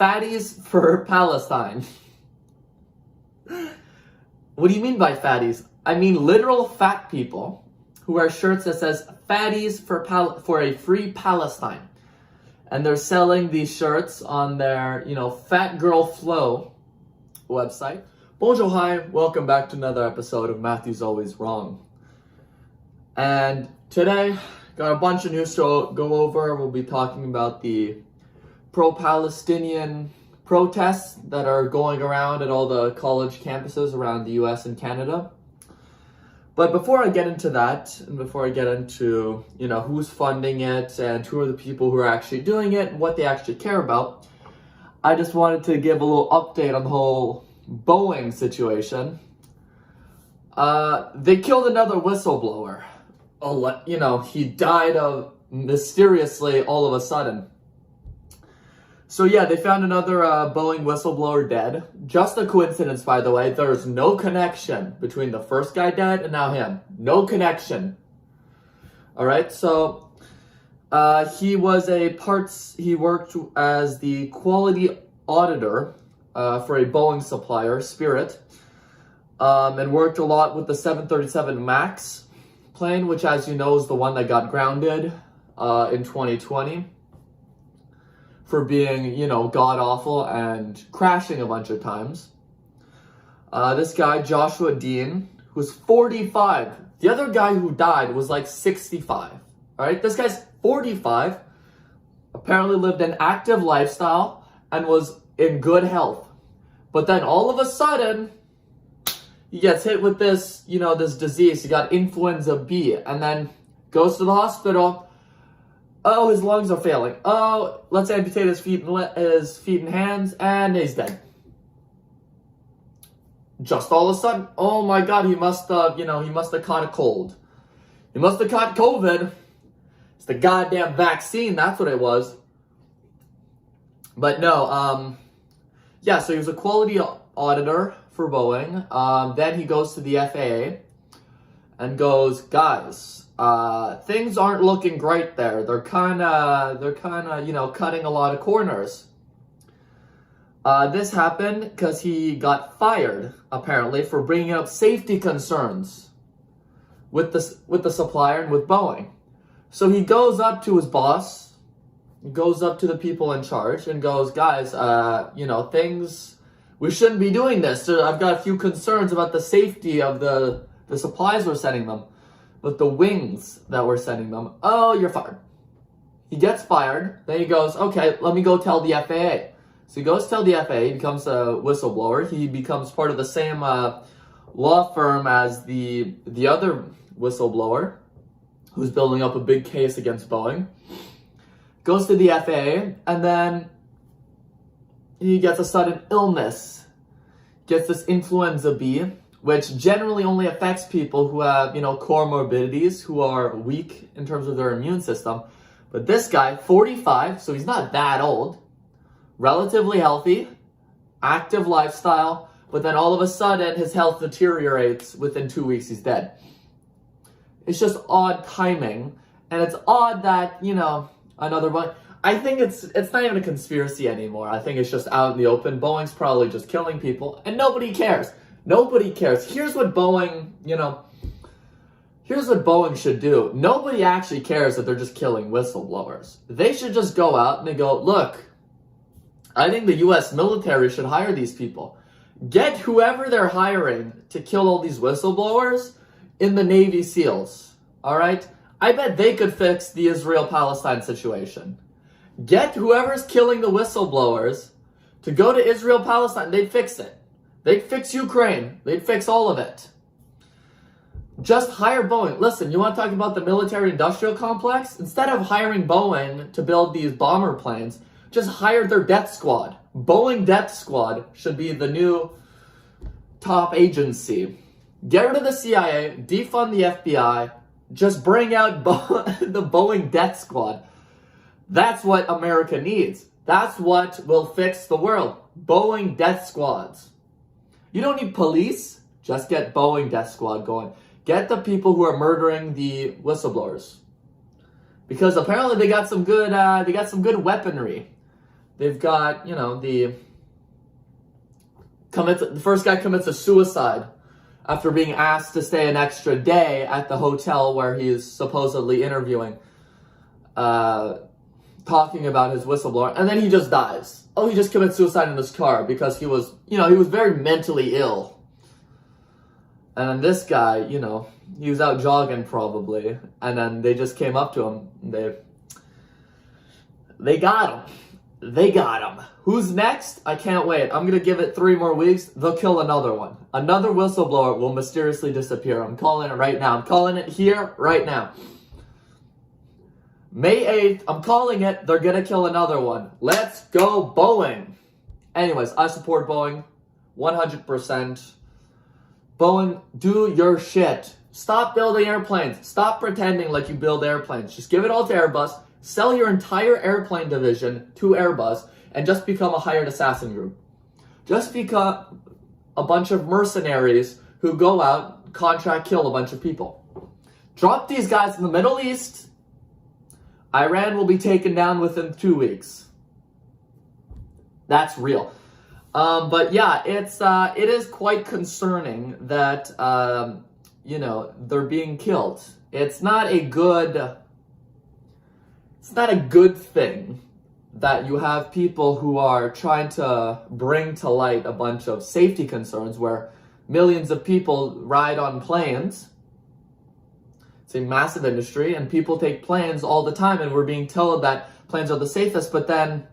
Fatties for Palestine. What do you mean by fatties? I mean literal fat people who wear shirts that says Fatties for a free Palestine. And they're selling these shirts on their, Fat Girl Flow website. Bonjour, hi, welcome back to another episode of Matthew's Always Wrong. And today, got a bunch of news to go over. We'll be talking about the Pro Palestinian protests that are going around at all the college campuses around the US and Canada. But before I get into that, and before I get into, who's funding it and who are the people who are actually doing it and what they actually care about, I just wanted to give a little update on the whole Boeing situation. They killed another whistleblower. He died mysteriously all of a sudden. So yeah, they found another Boeing whistleblower dead. Just a coincidence, by the way. There's no connection between the first guy dead and now him. No connection. All right, so he worked as the quality auditor for a Boeing supplier, Spirit, and worked a lot with the 737 MAX plane, which, as you know, is the one that got grounded in 2020 for being, god-awful and crashing a bunch of times. This guy, Joshua Dean, who's 45. The other guy who died was like 65. All right, this guy's 45, apparently lived an active lifestyle and was in good health. But then all of a sudden, he gets hit with this, this disease. He got influenza B and then goes to the hospital. Oh, his lungs are failing. Oh, let's amputate his feet and hands, and he's dead. Just all of a sudden, oh my God, he must have caught a cold. He must have caught COVID. It's the goddamn vaccine, that's what it was. But no, so he was a quality auditor for Boeing. Then he goes to the FAA and goes, guys, things aren't looking great there. They're kind of, cutting a lot of corners. This happened because he got fired, apparently, for bringing up safety concerns with the supplier and with Boeing. So he goes up to his boss, goes up to the people in charge and goes, guys, we shouldn't be doing this. So I've got a few concerns about the safety of the supplies we're sending them, with the wings that we're sending them. Oh, you're fired. He gets fired. Then he goes, okay, let me go tell the FAA. So he goes tell the FAA, he becomes a whistleblower. He becomes part of the same law firm as the other whistleblower who's building up a big case against Boeing. Goes to the FAA, and then he gets a sudden illness. Gets this influenza B, which generally only affects people who have, comorbidities, who are weak in terms of their immune system. But this guy, 45, so he's not that old, relatively healthy, active lifestyle, but then all of a sudden his health deteriorates. Within 2 weeks, he's dead. It's just odd timing, and it's odd that, another one. I think it's not even a conspiracy anymore. I think it's just out in the open. Boeing's probably just killing people, and nobody cares. Nobody cares. Here's what Boeing should do. Nobody actually cares that they're just killing whistleblowers. They should just go out and they go, look, I think the US military should hire these people. Get whoever they're hiring to kill all these whistleblowers in the Navy SEALs. All right? I bet they could fix the Israel-Palestine situation. Get whoever's killing the whistleblowers to go to Israel-Palestine. They'd fix it. They'd fix Ukraine. They'd fix all of it. Just hire Boeing. Listen, you want to talk about the military-industrial complex? Instead of hiring Boeing to build these bomber planes, just hire their death squad. Boeing Death Squad should be the new top agency. Get rid of the CIA, defund the FBI, just bring out the Boeing Death Squad. That's what America needs. That's what will fix the world. Boeing Death Squads. You don't need police. Just get Boeing Death Squad going. Get the people who are murdering the whistleblowers. Because apparently they got some good weaponry. they've got, the first guy commits a suicide after being asked to stay an extra day at the hotel where he is supposedly interviewing, talking about his whistleblower, and then he just dies. Oh, he just committed suicide in his car because he was very mentally ill. And then this guy, he was out jogging probably, and then they just came up to him. They got him. They got him. Who's next? I can't wait. I'm going to give it 3 more weeks. They'll kill another one. Another whistleblower will mysteriously disappear. I'm calling it right now. I'm calling it here right now. May 8th, I'm calling it. They're going to kill another one. Let's go, Boeing. Anyways, I support Boeing 100%. Boeing, do your shit. Stop building airplanes. Stop pretending like you build airplanes. Just give it all to Airbus. Sell your entire airplane division to Airbus and just become a hired assassin group. Just become a bunch of mercenaries who go out, contract kill a bunch of people. Drop these guys in the Middle East. Iran will be taken down within 2 weeks. That's real. But yeah, it is quite concerning that, they're being killed. It's not a good thing that you have people who are trying to bring to light a bunch of safety concerns where millions of people ride on planes. It's a massive industry, and people take planes all the time, and we're being told that planes are the safest, but then,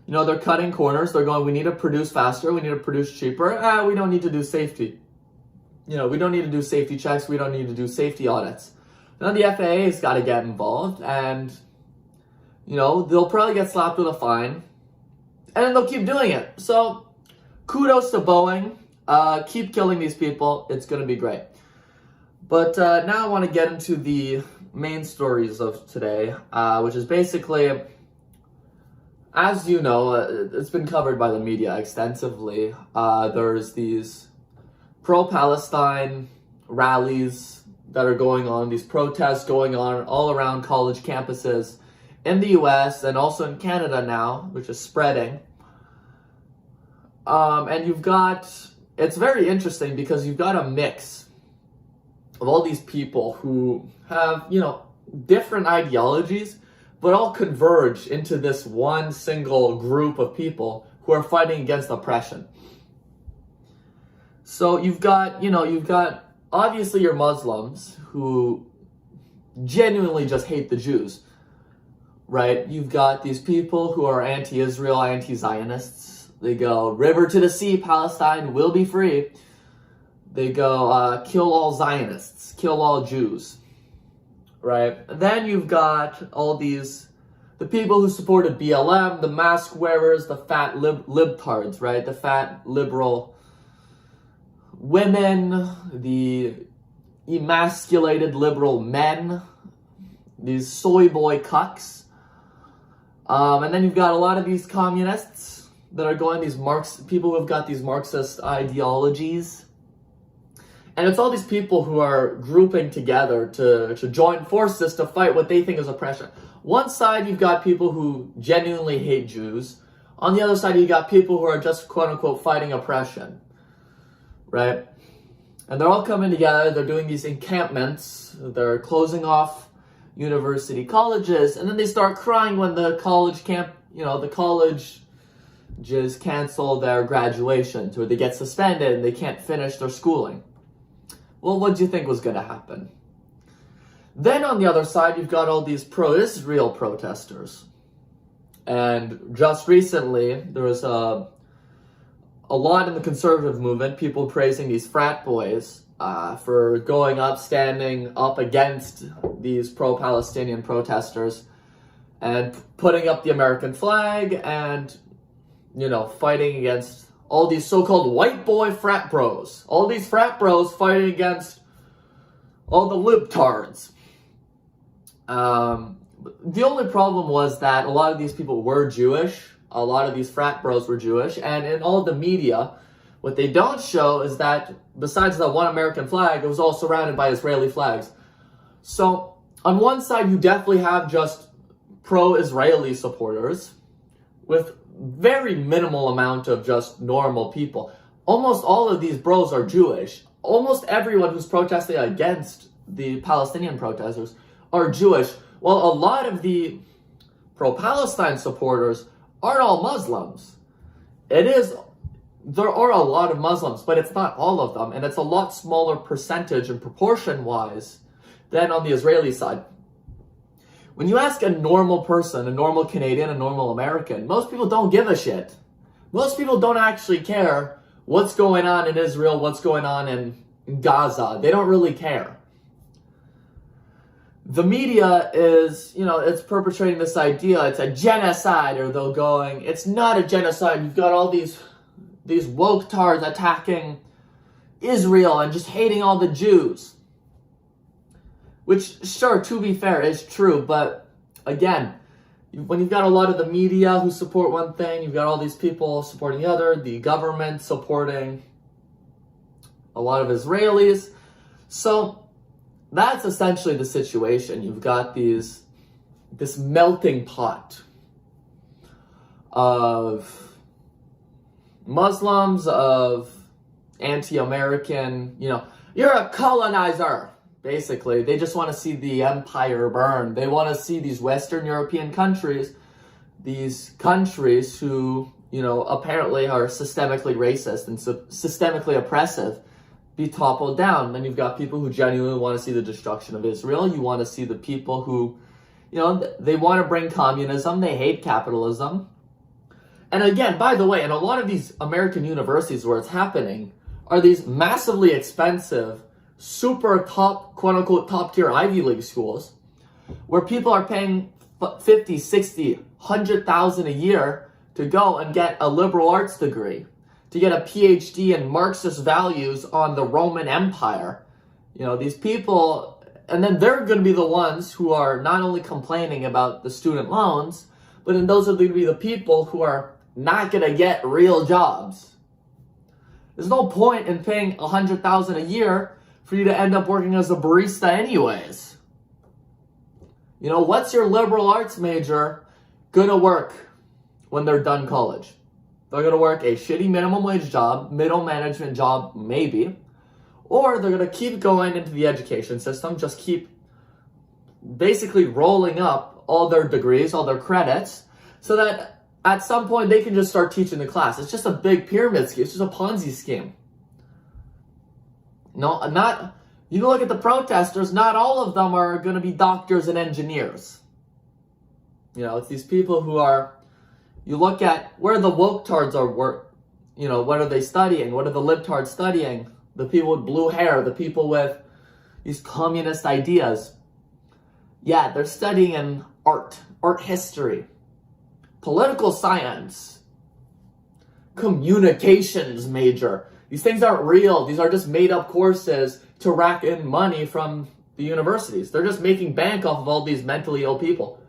they're cutting corners. They're going, we need to produce faster, we need to produce cheaper. We don't need to do safety. We don't need to do safety checks, we don't need to do safety audits. Now the FAA's got to get involved, and they'll probably get slapped with a fine, and then they'll keep doing it. So, kudos to Boeing. Keep killing these people. It's going to be great. But now I want to get into the main stories of today, which is basically, as you know, it's been covered by the media extensively. There's these Pro Palestine rallies that are going on, these protests going on all around college campuses in the US and also in Canada now, which is spreading. And it's very interesting because you've got a mix of all these people who have, different ideologies, but all converge into this one single group of people who are fighting against oppression. So you've got obviously your Muslims who genuinely just hate the Jews. Right? You've got these people who are anti-Israel, anti-Zionists. They go, river to the sea, Palestine will be free. They go, kill all Zionists, kill all Jews. Right? And then you've got all the people who supported BLM, the mask wearers, the fat libtards, right? The fat liberal women, the emasculated liberal men, these soy boy cucks. And then you've got a lot of these communists that are going, people who have got these Marxist ideologies. And it's all these people who are grouping together to join forces to fight what they think is oppression. One side, you've got people who genuinely hate Jews. On the other side, you've got people who are just, quote-unquote, fighting oppression. Right? And they're all coming together. They're doing these encampments. They're closing off university colleges, and then they start crying when the college just cancel their graduations, or they get suspended and they can't finish their schooling. Well, what do you think was going to happen? Then on the other side, you've got all these pro-Israel protesters. And just recently, there was a lot in the conservative movement, people praising these frat boys for going up, standing up against these pro-Palestinian protesters and putting up the American flag and, fighting against all these so-called white boy frat bros. All these frat bros fighting against all the libtards. The only problem was that a lot of these people were Jewish. A lot of these frat bros were Jewish. And in all the media, what they don't show is that besides the one American flag, it was all surrounded by Israeli flags. So on one side, you definitely have just pro-Israeli supporters with very minimal amount of just normal people. Almost all of these bros are Jewish. Almost everyone who's protesting against the Palestinian protesters are Jewish, while a lot of the Pro Palestine supporters aren't all Muslims. There are a lot of Muslims, but it's not all of them, and it's a lot smaller percentage and proportion-wise than on the Israeli side. When you ask a normal person, a normal Canadian, a normal American, most people don't give a shit. Most people don't actually care what's going on in Israel, what's going on in Gaza. They don't really care. The media is, it's perpetrating this idea, it's a genocide, or they're going, it's not a genocide. You've got all these woke-tards attacking Israel and just hating all the Jews. Which, sure, to be fair, is true, but again, when you've got a lot of the media who support one thing, you've got all these people supporting the other, the government supporting a lot of Israelis. So that's essentially the situation. You've got this melting pot of Muslims, of anti-American, you're a colonizer. Basically, they just want to see the empire burn. They want to see these Western European countries, these countries who, apparently are systemically racist and systemically oppressive, be toppled down. Then you've got people who genuinely want to see the destruction of Israel. You want to see the people who, they want to bring communism. They hate capitalism. And again, by the way, in a lot of these American universities where it's happening are these massively expensive, super top, quote-unquote, top-tier Ivy League schools where people are paying 50, 60, 100,000 a year to go and get a liberal arts degree, to get a PhD in Marxist values on the Roman Empire. These people, and then they're going to be the ones who are not only complaining about the student loans, but then those are going to be the people who are not going to get real jobs. There's no point in paying 100,000 a year for you to end up working as a barista anyways. What's your liberal arts major gonna work when they're done college? They're gonna work a shitty minimum wage job, middle management job maybe, or they're gonna keep going into the education system, just keep basically rolling up all their degrees, all their credits, so that at some point they can just start teaching the class. It's just a big pyramid scheme, it's just a Ponzi scheme. No, you look at the protesters, not all of them are going to be doctors and engineers. It's these people who are, you look at where the woke-tards are, what are they studying? What are the libtards studying? The people with blue hair, the people with these communist ideas. Yeah, they're studying art history, political science, communications major. These things aren't real. These are just made-up courses to rack in money from the universities. They're just making bank off of all these mentally ill people.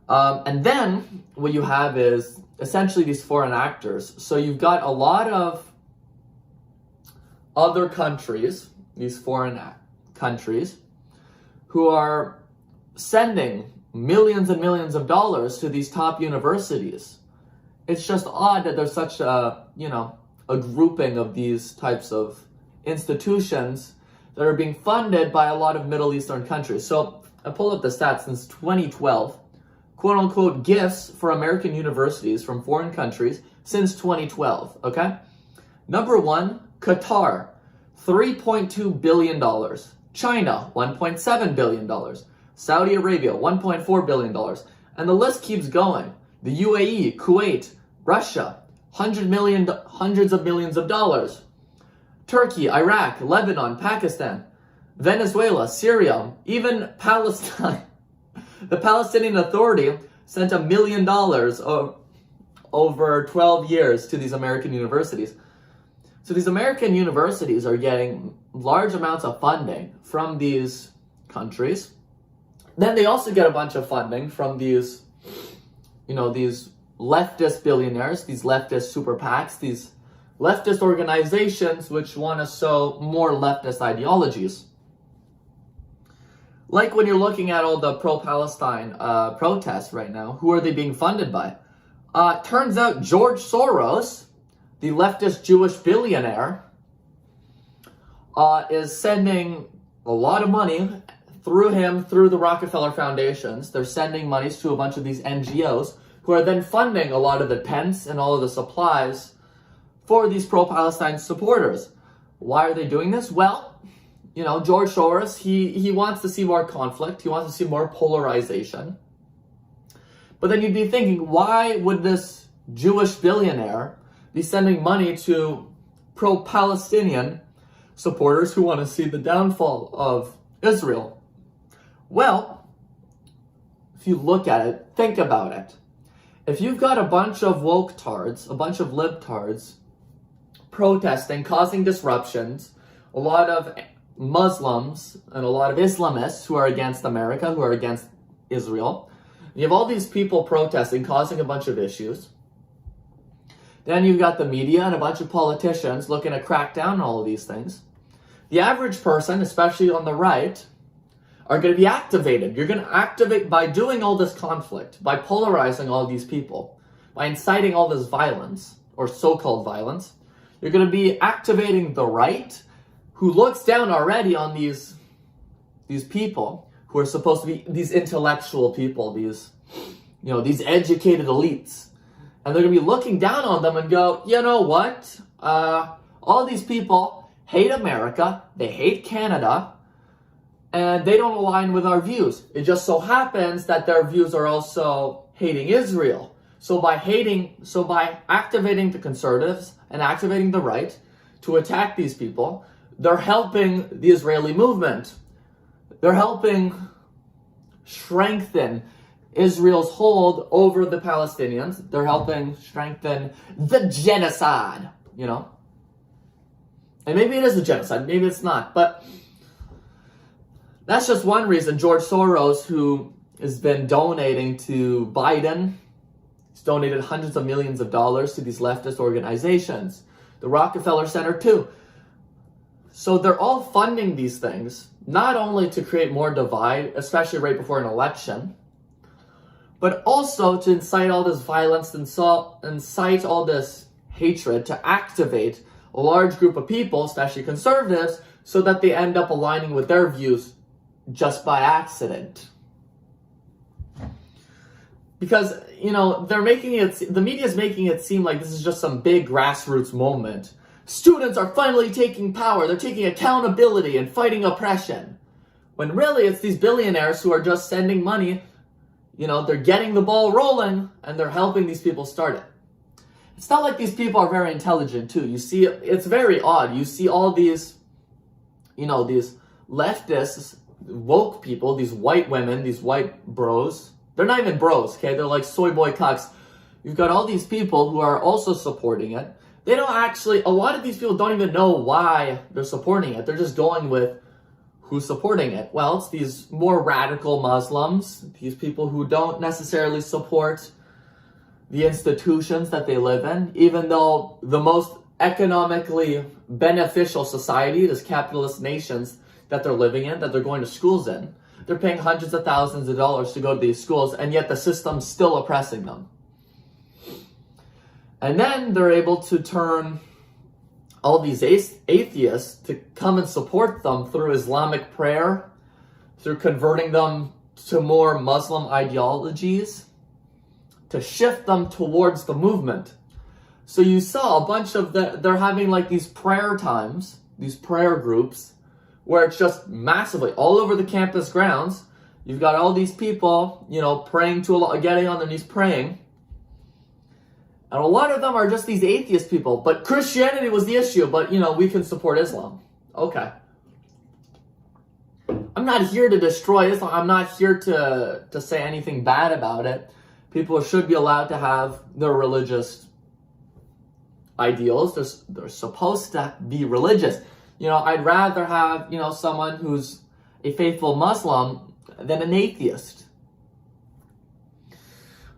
And then what you have is essentially these foreign actors. So you've got a lot of other countries, these foreign countries, who are sending millions and millions of dollars to these top universities. It's just odd that there's such a grouping of these types of institutions that are being funded by a lot of Middle Eastern countries. So I pulled up the stats since 2012, quote-unquote gifts for American universities from foreign countries since 2012, okay? Number one, Qatar, $3.2 billion. China, $1.7 billion. Saudi Arabia, $1.4 billion. And the list keeps going. The UAE, Kuwait, Russia, hundreds of millions of dollars. Turkey, Iraq, Lebanon, Pakistan, Venezuela, Syria, even Palestine. The Palestinian Authority sent $1 million over 12 years to these American universities. So these American universities are getting large amounts of funding from these countries. Then they also get a bunch of funding from these, these leftist billionaires, these leftist super PACs, these leftist organizations which want to sow more leftist ideologies. Like when you're looking at all the pro-Palestine protests right now, who are they being funded by? Turns out George Soros, the leftist Jewish billionaire, is sending a lot of money through him, through the Rockefeller Foundations. They're sending monies to a bunch of these NGOs who are then funding a lot of the tents and all of the supplies for these pro-Palestine supporters. Why are they doing this? Well, you know, George Soros, he wants to see more conflict. He wants to see more polarization. But then you'd be thinking, why would this Jewish billionaire be sending money to pro-Palestinian supporters who want to see the downfall of Israel? Well, if you look at it, think about it. If you've got a bunch of woke tards, a bunch of libtards protesting, causing disruptions, a lot of Muslims and a lot of Islamists who are against America, who are against Israel, you have all these people protesting, causing a bunch of issues. Then you've got the media and a bunch of politicians looking to crack down on all of these things. The average person, especially on the right, are going to be activated. You're going to activate by doing all this conflict, by polarizing all these people, by inciting all this violence, or so-called violence. You're going to be activating the right, who looks down already on these people who are supposed to be these intellectual people, these educated elites. And they're going to be looking down on them and go, you know what? All these people hate America, they hate Canada, and they don't align with our views. It just so happens that their views are also hating Israel. So by activating the conservatives and activating the right to attack these people, they're helping the Israeli movement. They're helping strengthen Israel's hold over the Palestinians. They're helping strengthen the genocide, you know? And maybe it is a genocide, maybe it's not, but that's just one reason. George Soros, who has been donating to Biden, he's donated hundreds of millions of dollars to these leftist organizations. The Rockefeller Center too. So they're all funding these things, not only to create more divide, especially right before an election, but also to incite all this violence, incite all this hatred, to activate a large group of people, especially conservatives, so that they end up aligning with their views just by accident. Because, you know, the media is making it seem like this is just some big grassroots moment. Students are finally taking power, they're taking accountability and fighting oppression. When really it's these billionaires who are just sending money, you know, they're getting the ball rolling and they're helping these people start it. It's not like these people are very intelligent too. You see, it's very odd. You see all these, you know, these leftists, woke people, these white women, these white bros. They're not even bros, okay? They're like soy boy cucks. You've got all these people who are also supporting it. They don't actually, a lot of these people don't even know why they're supporting it. They're just going with who's supporting it. Well, it's these more radical Muslims, these people who don't necessarily support the institutions that they live in, even though the most economically beneficial society, this capitalist nations that they're living in, that they're going to schools in, they're paying hundreds of thousands of dollars to go to these schools, and yet the system's still oppressing them. And then they're able to turn all these atheists to come and support them through Islamic prayer, through converting them to more Muslim ideologies, to shift them towards the movement. So you saw a bunch of they're having like these prayer times, these prayer groups, where it's just massively all over the campus grounds. You've got all these people, you know, praying getting on their knees praying. And a lot of them are just these atheist people. But Christianity was the issue, but, you know, we can support Islam. Okay. I'm not here to destroy Islam. I'm not here to say anything bad about it. People should be allowed to have their religious ideals. They're supposed to be religious. You know, I'd rather have, you know, someone who's a faithful Muslim than an atheist.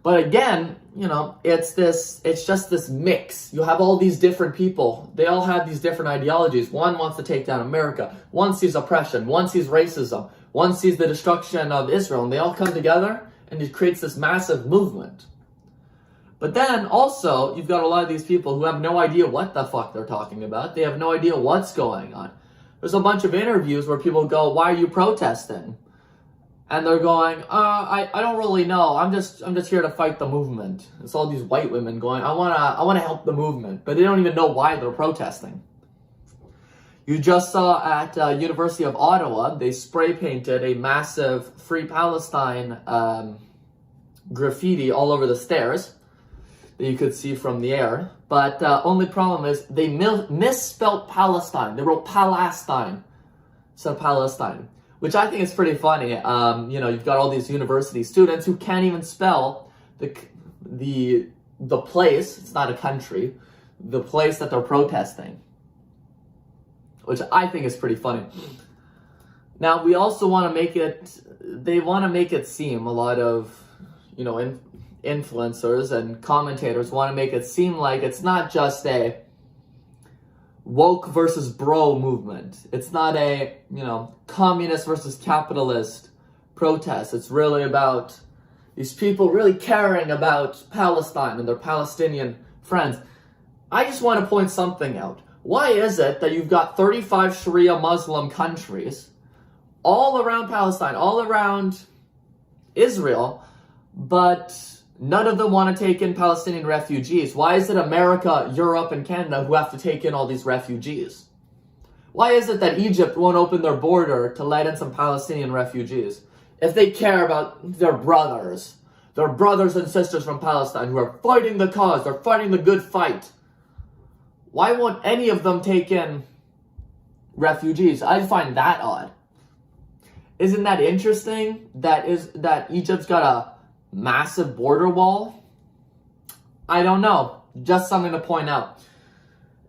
But again, you know, it's just this mix. You have all these different people. They all have these different ideologies. One wants to take down America. One sees oppression. One sees racism. One sees the destruction of Israel, and they all come together, and it creates this massive movement. But then also, you've got a lot of these people who have no idea what the fuck they're talking about. They have no idea what's going on. There's a bunch of interviews where people go, "Why are you protesting?" And they're going, I don't really know. I'm just here to fight the movement." It's all these white women going, I wanna help the movement, but they don't even know why they're protesting. You just saw at University of Ottawa, they spray painted a massive Free Palestine graffiti all over the stairs that you could see from the air. But only problem is they misspelled Palestine. They wrote Palestine instead of Palestine, which I think is pretty funny. You've got all these university students who can't even spell the place. It's not a country. The place that they're protesting, which I think is pretty funny. Now, we also want to make it, they want to make it seem, a lot of, influencers and commentators want to make it seem like it's not just a woke versus bro movement. It's not a, communist versus capitalist protest. It's really about these people really caring about Palestine and their Palestinian friends. I just want to point something out. Why is it that you've got 35 Sharia Muslim countries all around Palestine, all around Israel, but none of them want to take in Palestinian refugees? Why is it America, Europe, and Canada who have to take in all these refugees? Why is it that Egypt won't open their border to let in some Palestinian refugees? If they care about their brothers and sisters from Palestine who are fighting the cause, they're fighting the good fight, why won't any of them take in refugees? I find that odd. Isn't that interesting? That Egypt's got a massive border wall? I don't know. Just something to point out.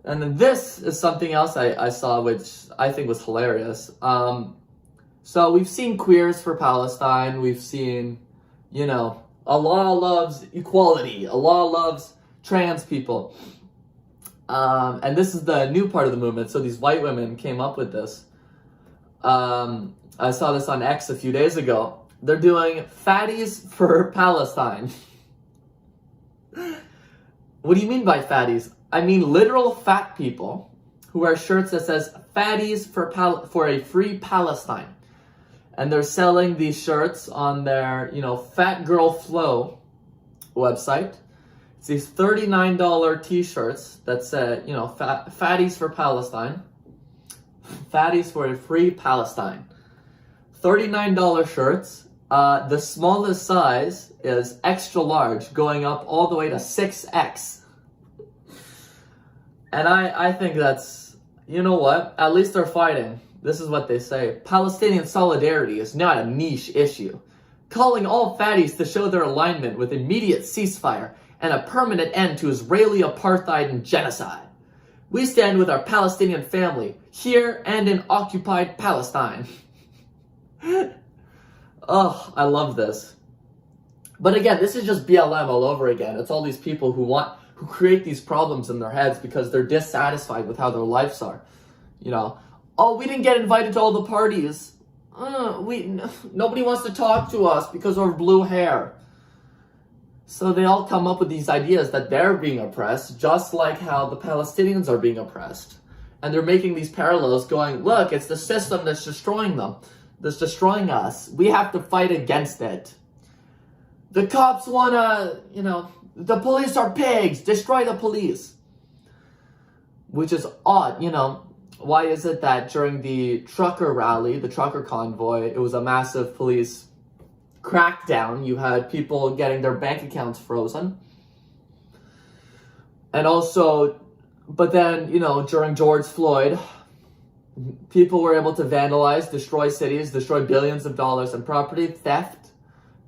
And then this is something else I saw, which I think was hilarious. So we've seen queers for Palestine. We've seen, Allah loves equality. Allah loves trans people. And this is the new part of the movement. So these white women came up with this. I saw this on X a few days ago. They're doing Fatties for Palestine. What do you mean by fatties? I mean literal fat people who wear shirts that says Fatties for a Free Palestine. And they're selling these shirts on their, Fat Girl Flow website. It's these $39 t-shirts that say, Fatties for Palestine. Fatties for a Free Palestine. $39 shirts. The smallest size is extra large, going up all the way to 6X. And I think that's, you know what? At least they're fighting. This is what they say. Palestinian solidarity is not a niche issue. Calling all fatties to show their alignment with immediate ceasefire and a permanent end to Israeli apartheid and genocide. We stand with our Palestinian family, here and in occupied Palestine. Oh, I love this. But again, this is just BLM all over again. It's all these people who create these problems in their heads because they're dissatisfied with how their lives are. Oh, we didn't get invited to all the parties. Nobody wants to talk to us because of our blue hair. So they all come up with these ideas that they're being oppressed, just like how the Palestinians are being oppressed. And they're making these parallels going, look, it's the system that's destroying them, that's destroying us. We have to fight against it. The cops want to, the police are pigs, destroy the police. Which is odd, Why is it that during the trucker rally, the trucker convoy, it was a massive police crackdown? You had people getting their bank accounts frozen. And also, but then, during George Floyd, people were able to vandalize, destroy cities, destroy billions of dollars in property, theft,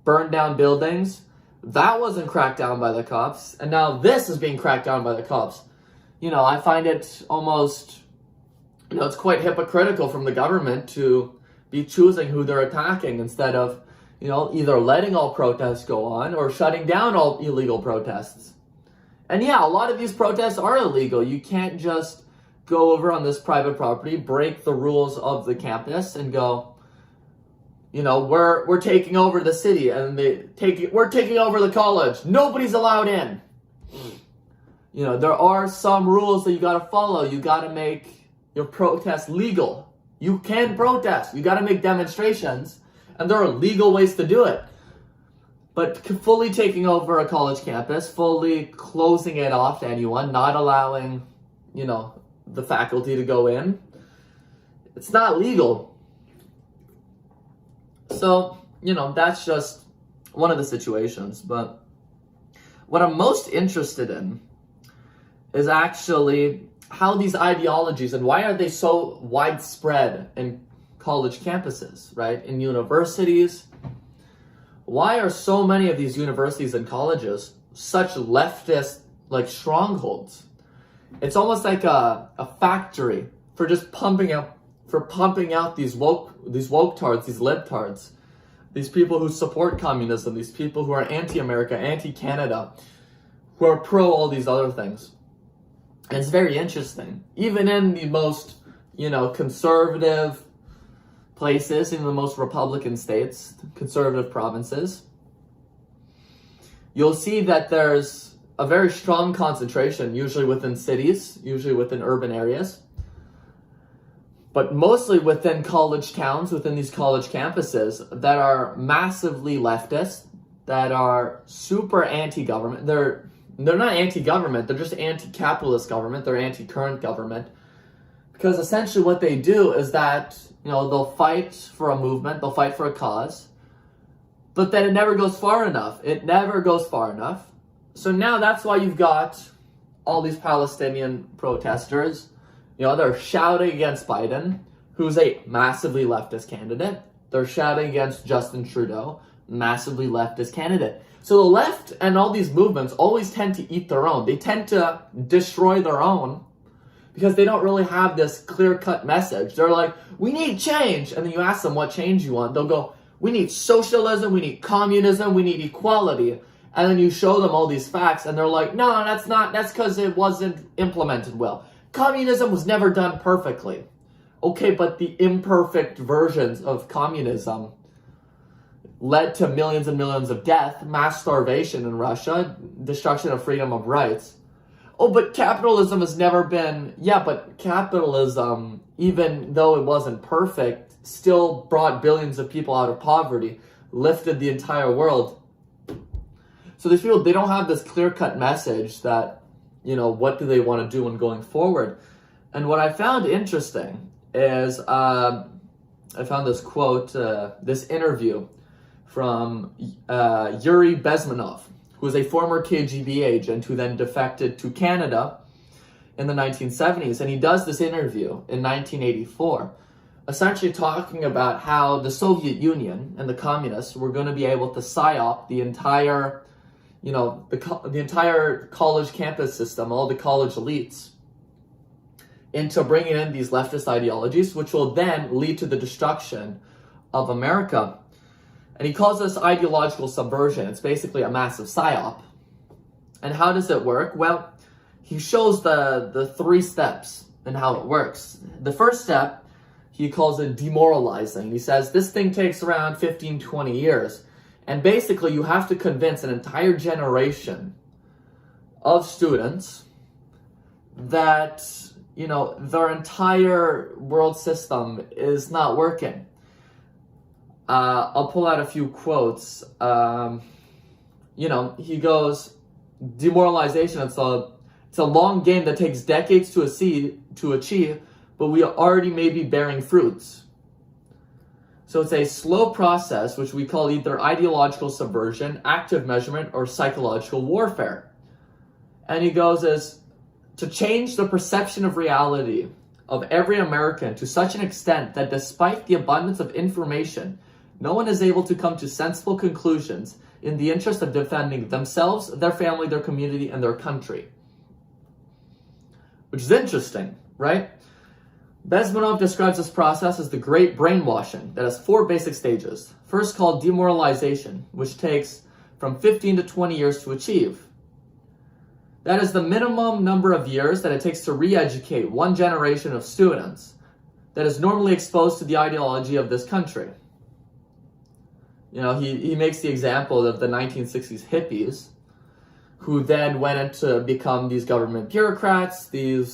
burn down buildings. That wasn't cracked down by the cops. And now this is being cracked down by the cops. I find it almost, it's quite hypocritical from the government to be choosing who they're attacking instead of, either letting all protests go on or shutting down all illegal protests. And yeah, a lot of these protests are illegal. You can't just go over on this private property, break the rules of the campus and go, we're taking over the city, and we're taking over the college. Nobody's allowed in. There are some rules that you got to follow. You got to make your protest legal. You can protest. You got to make demonstrations, and there are legal ways to do it. But fully taking over a college campus, fully closing it off to anyone, not allowing, the faculty to go in, it's not legal. So, that's just one of the situations. But what I'm most interested in is actually how these ideologies, and why are they so widespread in college campuses, right? In universities. Why are so many of these universities and colleges such leftist strongholds? It's almost like a factory for just pumping out these woke-tards, these libtards, these people who support communism, these people who are anti-America, anti-Canada, who are pro all these other things. And it's very interesting. Even in the most, conservative places, in the most Republican states, conservative provinces, you'll see that there's a very strong concentration, usually within cities, usually within urban areas, but mostly within college towns, within these college campuses that are massively leftist, that are super anti-government. They're not anti-government, they're just anti-capitalist government, they're anti-current government. Because essentially what they do is that, they'll fight for a movement, they'll fight for a cause, but then it never goes far enough. It never goes far enough. So now that's why you've got all these Palestinian protesters, they're shouting against Biden, who's a massively leftist candidate. They're shouting against Justin Trudeau, massively leftist candidate. So the left and all these movements always tend to eat their own. They tend to destroy their own because they don't really have this clear-cut message. They're like, we need change. And then you ask them what change you want. They'll go, we need socialism, we need communism, we need equality. And then you show them all these facts and they're like, no, that's because it wasn't implemented well. Communism was never done perfectly. Okay, but the imperfect versions of communism led to millions and millions of death, mass starvation in Russia, destruction of freedom of rights. Oh, but capitalism has never been... Yeah, but capitalism, even though it wasn't perfect, still brought billions of people out of poverty, lifted the entire world. So these people, they don't have this clear-cut message that, what do they want to do when going forward? And what I found interesting is I found this quote, this interview from Yuri Bezmenov, who was a former KGB agent who then defected to Canada in the 1970s. And he does this interview in 1984, essentially talking about how the Soviet Union and the communists were going to be able to psyop the entire, the entire college campus system, all the college elites, into bringing in these leftist ideologies, which will then lead to the destruction of America. And he calls this ideological subversion. It's basically a massive psyop. And how does it work? Well, he shows the 3 steps and how it works. The first step, he calls it demoralizing. He says this thing takes around 15, 20 years. And basically you have to convince an entire generation of students that, their entire world system is not working. I'll pull out a few quotes. He goes, demoralization, it's a long game that takes decades to achieve, but we already may be bearing fruits. So it's a slow process, which we call either ideological subversion, active measurement, or psychological warfare. And he goes as, to change the perception of reality of every American to such an extent that despite the abundance of information, no one is able to come to sensible conclusions in the interest of defending themselves, their family, their community, and their country. Which is interesting, right? Bezmenov describes this process as the great brainwashing that has 4 basic stages. First, called demoralization, which takes from 15 to 20 years to achieve. That is the minimum number of years that it takes to re-educate one generation of students that is normally exposed to the ideology of this country. He makes the example of the 1960s hippies, who then went into become these government bureaucrats. They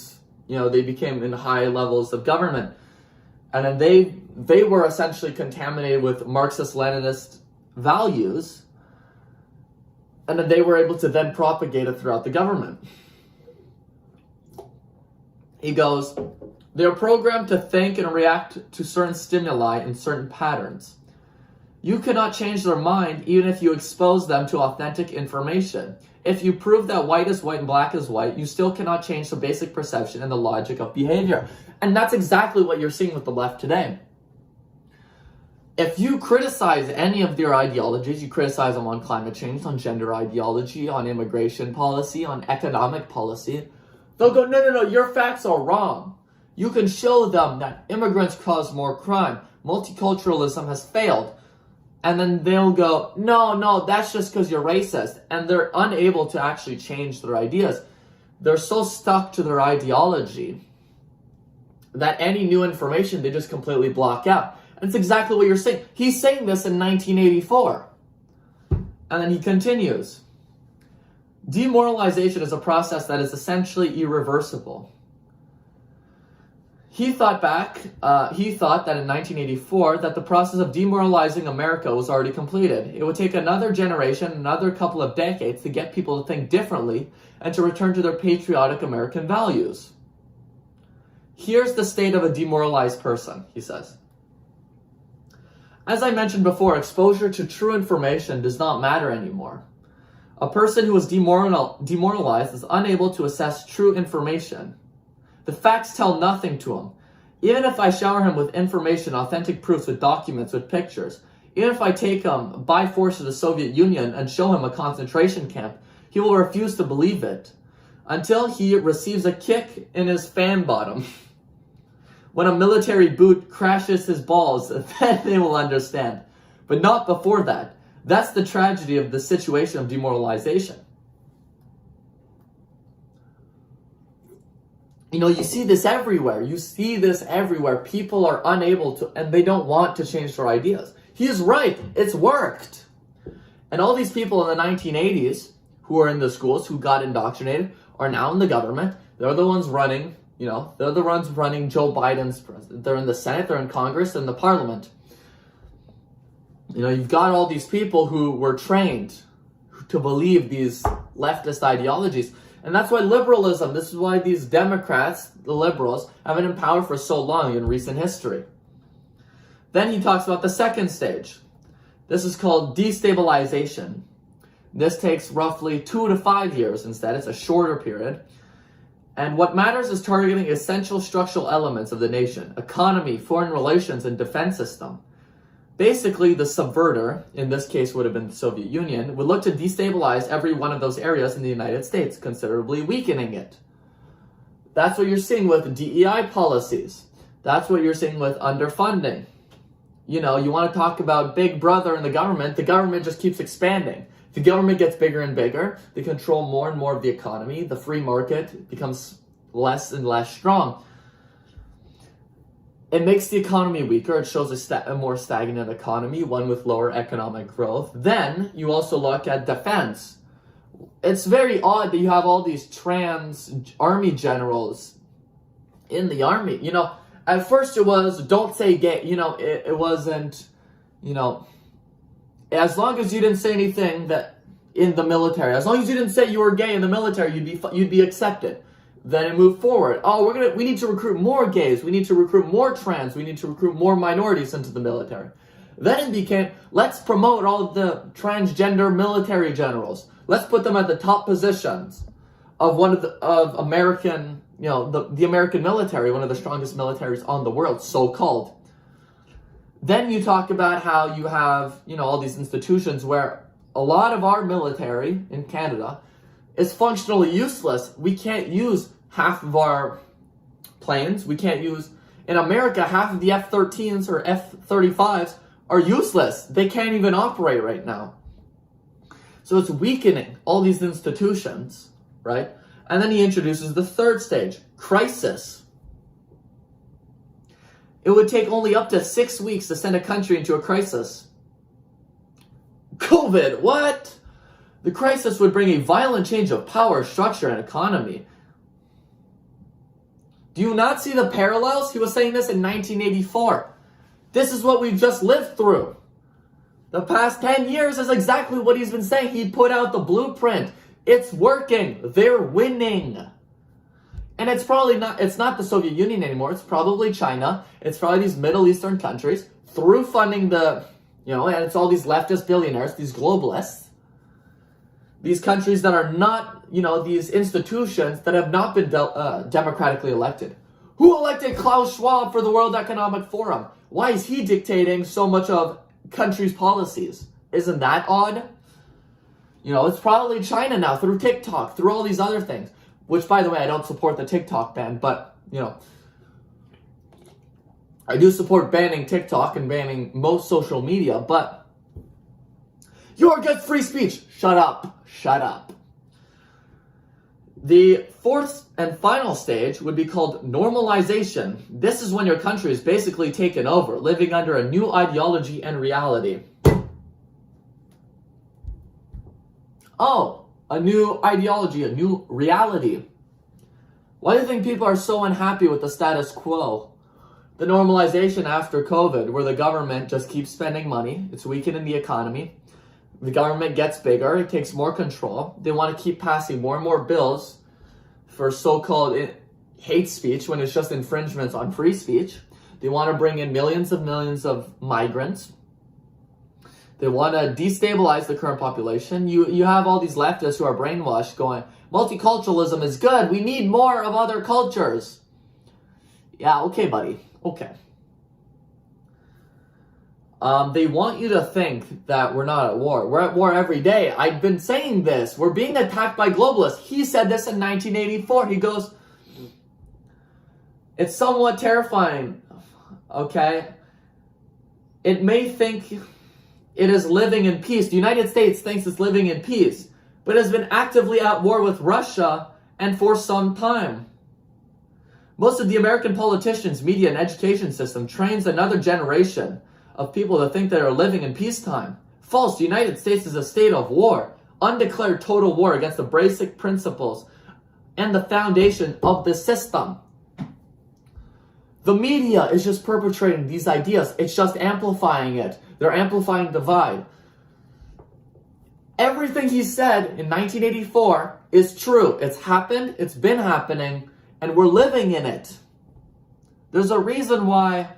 became in high levels of government. And then they were essentially contaminated with Marxist-Leninist values. And then they were able to then propagate it throughout the government. He goes, they're programmed to think and react to certain stimuli in certain patterns. You cannot change their mind even if you expose them to authentic information. If you prove that white is white and black is white, you still cannot change the basic perception and the logic of behavior. And that's exactly what you're seeing with the left today. If you criticize any of their ideologies, you criticize them on climate change, on gender ideology, on immigration policy, on economic policy, they'll go, no, your facts are wrong. You can show them that immigrants cause more crime. Multiculturalism has failed. And then they'll go, no, that's just because you're racist. And they're unable to actually change their ideas. They're so stuck to their ideology that any new information they just completely block out. And it's exactly what you're saying. He's saying this in 1984. And then he continues. Demoralization is a process that is essentially irreversible. He thought that in 1984 that the process of demoralizing America was already completed. It would take another generation, another couple of decades to get people to think differently and to return to their patriotic American values. Here's the state of a demoralized person, he says. As I mentioned before, exposure to true information does not matter anymore. A person who is demoralized is unable to assess true information. The facts tell nothing to him. Even if I shower him with information, authentic proofs, with documents, with pictures, even if I take him by force to the Soviet Union and show him a concentration camp, he will refuse to believe it until he receives a kick in his fan bottom. When a military boot crashes his balls, then they will understand. But not before that. That's the tragedy of the situation of demoralization. You see this everywhere. People are unable to, and they don't want to change their ideas. He's right. It's worked. And all these people in the 1980s who are in the schools, who got indoctrinated, are now in the government. They're the ones running, they're the ones running Joe Biden's president. They're in the Senate, they're in Congress, and the Parliament. You've got all these people who were trained to believe these leftist ideologies. And that's why liberalism, this is why these Democrats, the liberals, have been in power for so long in recent history. Then he talks about the second stage. This is called destabilization. This takes roughly 2 to 5 years instead. It's a shorter period. And what matters is targeting essential structural elements of the nation: economy, foreign relations, and defense system. Basically, the subverter, in this case would have been the Soviet Union, would look to destabilize every one of those areas in the United States, considerably weakening it. That's what you're seeing with DEI policies. That's what you're seeing with underfunding. You want to talk about big brother in the government just keeps expanding. The government gets bigger and bigger. They control more and more of the economy. The free market becomes less and less strong. It makes the economy weaker. It shows a more stagnant economy, one with lower economic growth. Then you also look at defense. It's very odd that you have all these trans army generals in the army. At first it was, don't say gay. It wasn't, as long as you didn't say anything that in the military, as long as you didn't say you were gay in the military, you'd be accepted. Then it moved forward. We need to recruit more gays. We need to recruit more trans. We need to recruit more minorities into the military. Then it became, let's promote all of the transgender military generals. Let's put them at the top positions of American, the American military, one of the strongest militaries on the world, so-called. Then you talk about how you have, all these institutions where a lot of our military in Canada is functionally useless. We can't use half of our planes. We can't use, in America, half of the F-13s or F-35s are useless. They can't even operate right now. So it's weakening all these institutions, right? And then he introduces the third stage, crisis. It would take only up to 6 weeks to send a country into a crisis. COVID, what? The crisis would bring a violent change of power, structure, and economy. Do you not see the parallels? He was saying this in 1984. This is what we've just lived through. The past 10 years is exactly what he's been saying. He put out the blueprint. It's working. They're winning. And it's not the Soviet Union anymore. It's probably China. It's probably these Middle Eastern countries through funding and it's all these leftist billionaires, these globalists, these countries that are not, these institutions that have not been democratically elected. Who elected Klaus Schwab for the World Economic Forum? Why is he dictating so much of countries' policies? Isn't that odd? It's probably China now through TikTok, through all these other things. Which, by the way, I don't support the TikTok ban, but, I do support banning TikTok and banning most social media, but you're against free speech. Shut up. Shut up. The fourth and final stage would be called normalization. This is when your country is basically taken over, living under a new ideology and reality. Oh, a new ideology, a new reality. Why do you think people are so unhappy with the status quo? The normalization after COVID, where the government just keeps spending money, it's weakening the economy. The government gets bigger, it takes more control. They want to keep passing more and more bills for so-called hate speech when it's just infringements on free speech. They want to bring in millions of migrants. They want to destabilize the current population. You have all these leftists who are brainwashed going, multiculturalism is good. We need more of other cultures. Yeah, okay, buddy. Okay. They want you to think that we're not at war. We're at war every day. I've been saying this. We're being attacked by globalists. He said this in 1984. He goes, it's somewhat terrifying, okay? It may think it is living in peace. The United States thinks it's living in peace, but has been actively at war with Russia and for some time. Most of the American politicians, media, and education system trains another generation of people to think they are living in peacetime. False. The United States is a state of war, undeclared total war against the basic principles and the foundation of the system. The media is just perpetrating these ideas. It's just amplifying it. They're amplifying the divide. Everything he said in 1984 is true. It's happened, it's been happening, and we're living in it. There's a reason why,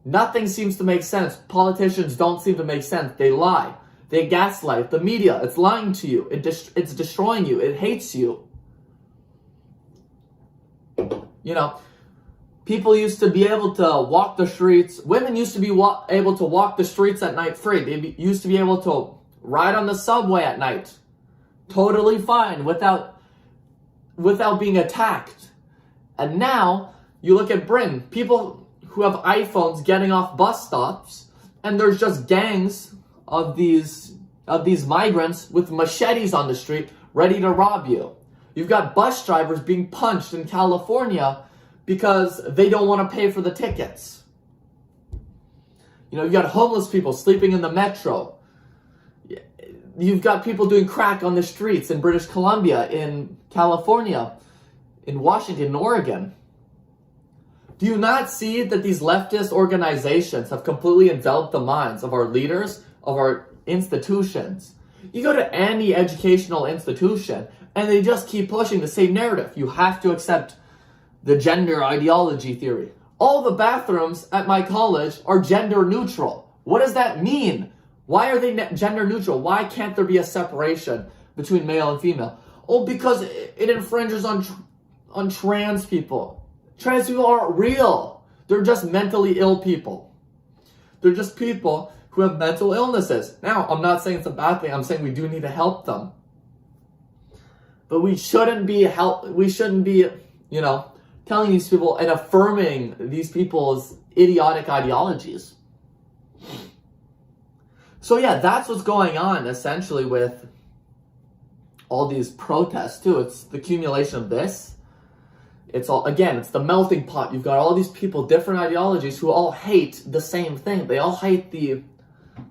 nothing seems to make sense. Politicians don't seem to make sense. They lie. They gaslight. The media, it's lying to you. It's destroying you. It hates you. People used to be able to walk the streets. Women used to be able to walk the streets at night free. They used to be able to ride on the subway at night. Totally fine without being attacked. And now, you look at Britain. People who have iPhones getting off bus stops, and there's just gangs of these migrants with machetes on the street ready to rob you. You've got bus drivers being punched in California because they don't want to pay for the tickets. You've got homeless people sleeping in the metro. You've got people doing crack on the streets in British Columbia, in California, in Washington, in Oregon. Do you not see that these leftist organizations have completely enveloped the minds of our leaders, of our institutions? You go to any educational institution, and they just keep pushing the same narrative. You have to accept the gender ideology theory. All the bathrooms at my college are gender neutral. What does that mean? Why are they gender neutral? Why can't there be a separation between male and female? Oh, because it infringes on trans people. Trans people aren't real. They're just mentally ill people. They're just people who have mental illnesses. Now, I'm not saying it's a bad thing. I'm saying we do need to help them. But we shouldn't be telling these people and affirming these people's idiotic ideologies. So yeah, that's what's going on essentially with all these protests too. It's the accumulation of this. It's the melting pot. You've got all these people, different ideologies, who all hate the same thing. They all hate the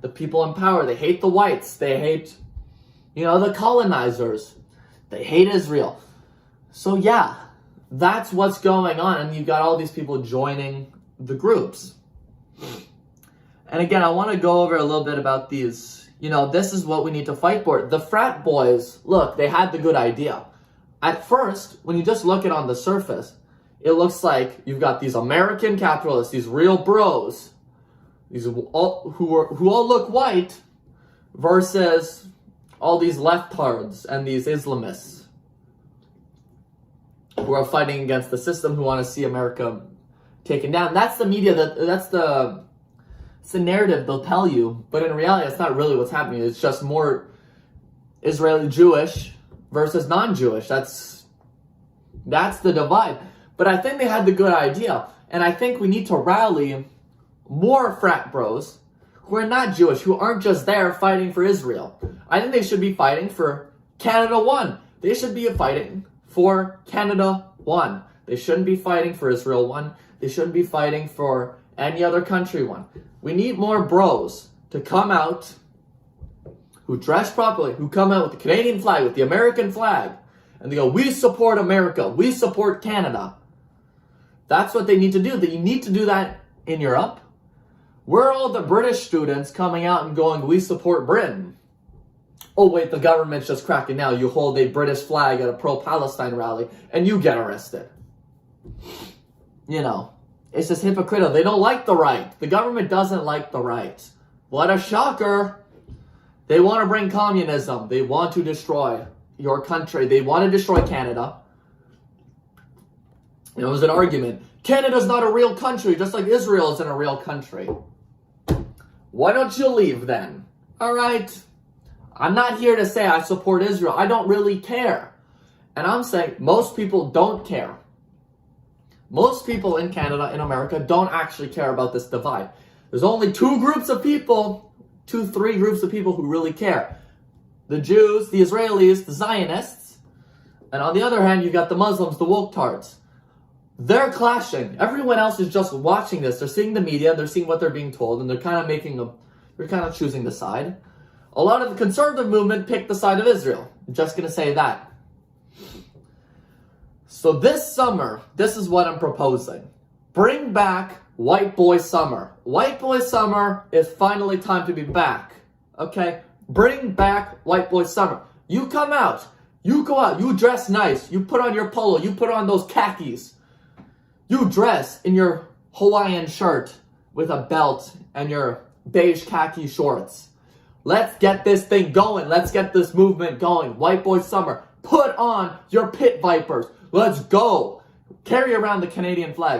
the people in power. They hate the whites. They hate, the colonizers. They hate Israel. So yeah, that's what's going on. And you've got all these people joining the groups. And again, I want to go over a little bit about these. This is what we need to fight for. The frat boys, look, they had the good idea. At first, when you just look at it on the surface, it looks like you've got these American capitalists, these real bros, these who all look white, versus all these leftards and these Islamists who are fighting against the system, who want to see America taken down. That's the media, that's the narrative they'll tell you, but in reality, that's not really what's happening. It's just more Israeli Jewish versus non-Jewish. That's the divide. But I think they had the good idea, and I think we need to rally more frat bros who are not Jewish, who aren't just there fighting for Israel. I think they should be fighting for Canada One. They should be fighting for Canada One. They shouldn't be fighting for Israel One. They shouldn't be fighting for any other country one. We need more bros to come out who dress properly, who come out with the Canadian flag, with the American flag, and they go, we support America, we support Canada. That's what they need to do. You need to do that in Europe. Where are all the British students coming out and going, we support Britain? Oh wait, the government's just cracking down. You hold a British flag at a Pro Palestine rally and you get arrested. It's just hypocritical. They don't like the right. The government doesn't like the right. What a shocker. They want to bring communism. They want to destroy your country. They want to destroy Canada. It was an argument. Canada's not a real country, just like Israel isn't a real country. Why don't you leave then? All right. I'm not here to say I support Israel. I don't really care. And I'm saying most people don't care. Most people in Canada, in America, don't actually care about this divide. There's only three groups of people who really care. The Jews, the Israelis, the Zionists, and on the other hand, you've got the Muslims, the woke-tards. They're clashing. Everyone else is just watching this. They're seeing the media, they're seeing what they're being told, and they're kind of choosing the side. A lot of the conservative movement picked the side of Israel. I'm just going to say that. So this summer, this is what I'm proposing. Bring back White Boy Summer. White Boy Summer is finally time to be back. Okay? Bring back White Boy Summer. You come out. You go out. You dress nice. You put on your polo. You put on those khakis. You dress in your Hawaiian shirt with a belt and your beige khaki shorts. Let's get this thing going. Let's get this movement going. White Boy Summer. Put on your pit vipers. Let's go. Carry around the Canadian flag.